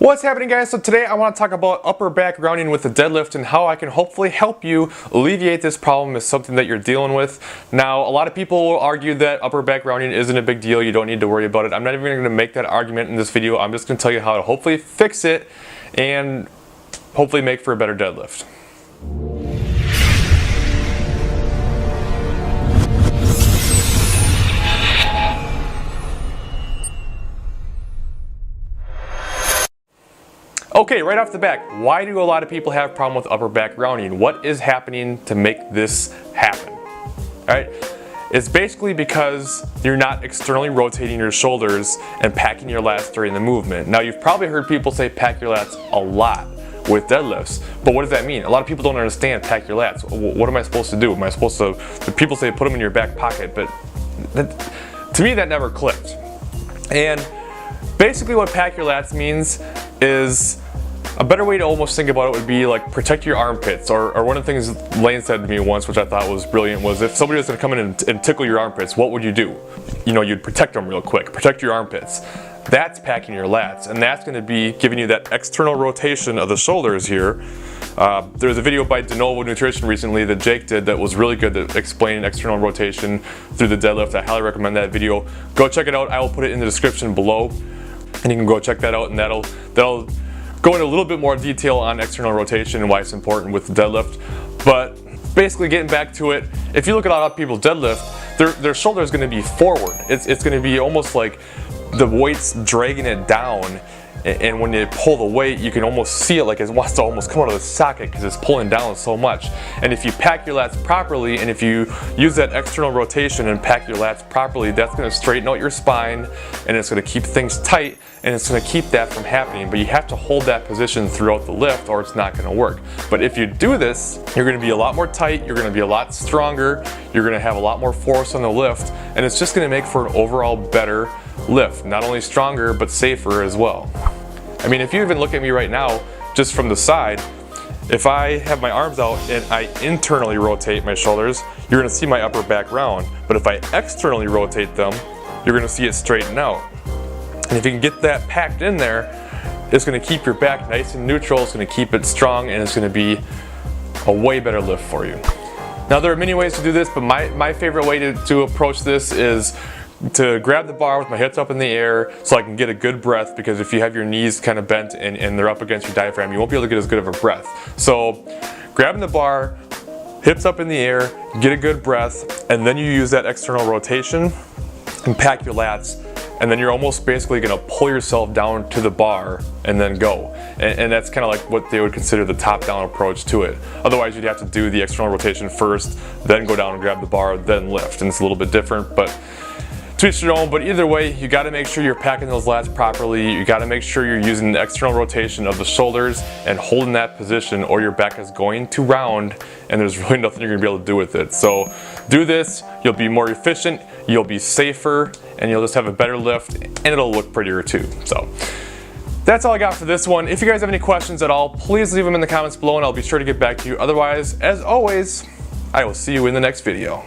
What's happening, guys? So today I want to talk about upper back rounding with the deadlift and how I can hopefully help you alleviate this problem if something that you're dealing with. Now, a lot of people will argue that upper back rounding isn't a big deal, you don't need to worry about it. I'm not even going to make that argument in this video. I'm just going to tell you how to hopefully fix it and hopefully make for a better deadlift. Okay, right off the back, why do a lot of people have a problem with upper back rounding? What is happening to make this happen? Alright, it's basically because you're not externally rotating your shoulders and packing your lats during the movement. Now, you've probably heard people say pack your lats a lot with deadlifts, but what does that mean? A lot of people don't understand pack your lats. What am I supposed to do? Am I supposed to, people say put them in your back pocket, but to me that never clicked. And basically what pack your lats means is, a better way to almost think about it would be like protect your armpits, or one of the things Lane said to me once, which I thought was brilliant, was if somebody was going to come in and tickle your armpits, what would you do? You know, you'd protect them real quick, protect your armpits. That's packing your lats, and that's going to be giving you that external rotation of the shoulders here. There's a video by De Novo Nutrition recently that Jake did that was really good at explaining external rotation through the deadlift. I highly recommend that video. Go check it out. I will put it in the description below, and you can go check that out, and that'll go into a little bit more detail on external rotation and why it's important with the deadlift. But basically, getting back to it, if you look at a lot of people's deadlift, their shoulder is going to be forward. It's going to be almost like the weight's dragging it down, and when you pull the weight, you can almost see it like it wants to almost come out of the socket because it's pulling down so much. And if you pack your lats properly, and if you use that external rotation and pack your lats properly, that's going to straighten out your spine, and it's going to keep things tight, and it's going to keep that from happening. But you have to hold that position throughout the lift or it's not going to work. But if you do this, you're going to be a lot more tight, you're going to be a lot stronger, you're going to have a lot more force on the lift, and it's just going to make for an overall better lift. Not only stronger, but safer as well. I mean, if you even look at me right now, just from the side, if I have my arms out and I internally rotate my shoulders, you're going to see my upper back round. But if I externally rotate them, you're going to see it straighten out. And if you can get that packed in there, it's going to keep your back nice and neutral, it's going to keep it strong, and it's going to be a way better lift for you. Now, there are many ways to do this, but my favorite way to approach this is to grab the bar with my hips up in the air so I can get a good breath, because if you have your knees kind of bent and they're up against your diaphragm, you won't be able to get as good of a breath. So grabbing the bar, hips up in the air, get a good breath, and then you use that external rotation and pack your lats, and then you're almost basically going to pull yourself down to the bar and then go. And that's kind of like what they would consider the top-down approach to it. Otherwise, you'd have to do the external rotation first, then go down and grab the bar, then lift. And it's a little bit different, but to each their own. But either way, you got to make sure you're packing those lats properly. You got to make sure you're using the external rotation of the shoulders and holding that position, or your back is going to round and there's really nothing you're going to be able to do with it. So do this, you'll be more efficient, you'll be safer, and you'll just have a better lift, and it'll look prettier too. So that's all I got for this one. If you guys have any questions at all, please leave them in the comments below and I'll be sure to get back to you. Otherwise, as always, I will see you in the next video.